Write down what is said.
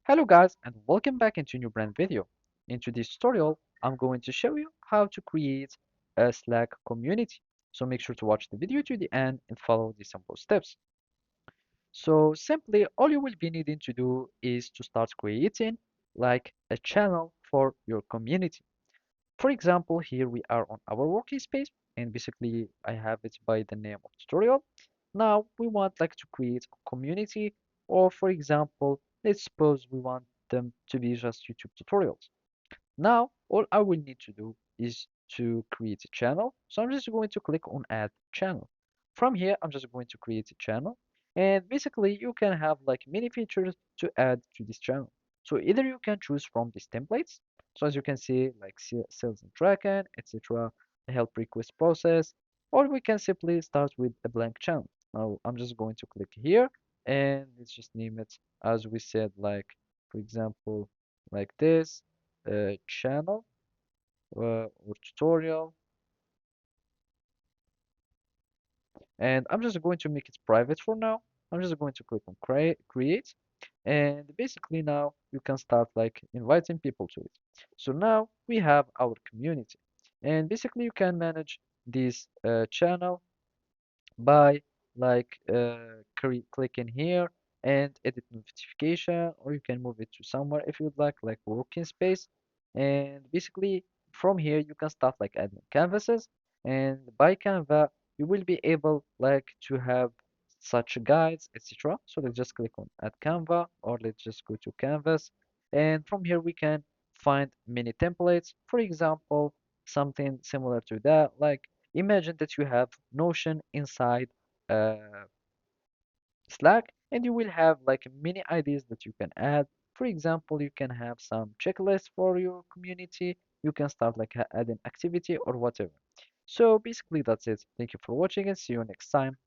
Hello guys and welcome back into a new brand video. In today's tutorial, I'm going to show you how to create a Slack community. So make sure to watch the video to the end and follow the simple steps. So simply all you will be needing to do is to start creating like a channel for your community. For example, here we are on our workspace and basically I have it by the name of tutorial. Now we want like to create a community or for example, let's suppose we want them to be just YouTube tutorials. Now all I will need to do is to create a channel. So I'm just going to click on add channel. From here, I'm just going to create a channel and basically you can have like many features to add to this channel. So either you can choose from these templates. So as you can see, like sales and tracking, etc., help request process, or we can simply start with a blank channel. Now I'm just going to click here and let's just name it as we said, like for example, like this channel or tutorial, and I'm just going to make it private for now. I'm just going to click on create, and basically now you can start like inviting people to it. So now we have our community, and basically you can manage this channel by like clicking here and edit notification, or you can move it to somewhere if you'd like working space. And basically from here you can start like adding canvases, and by Canva you will be able like to have such guides, etc. So let's just click on add Canva, or let's just go to canvas, and from here we can find many templates. For example, something similar to that, like imagine that you have Notion inside uh, Slack, and you will have like many ideas that you can add. For example, you can have some checklists for your community. You can start like adding activity or whatever. So basically that's it. Thank you for watching and see you next time.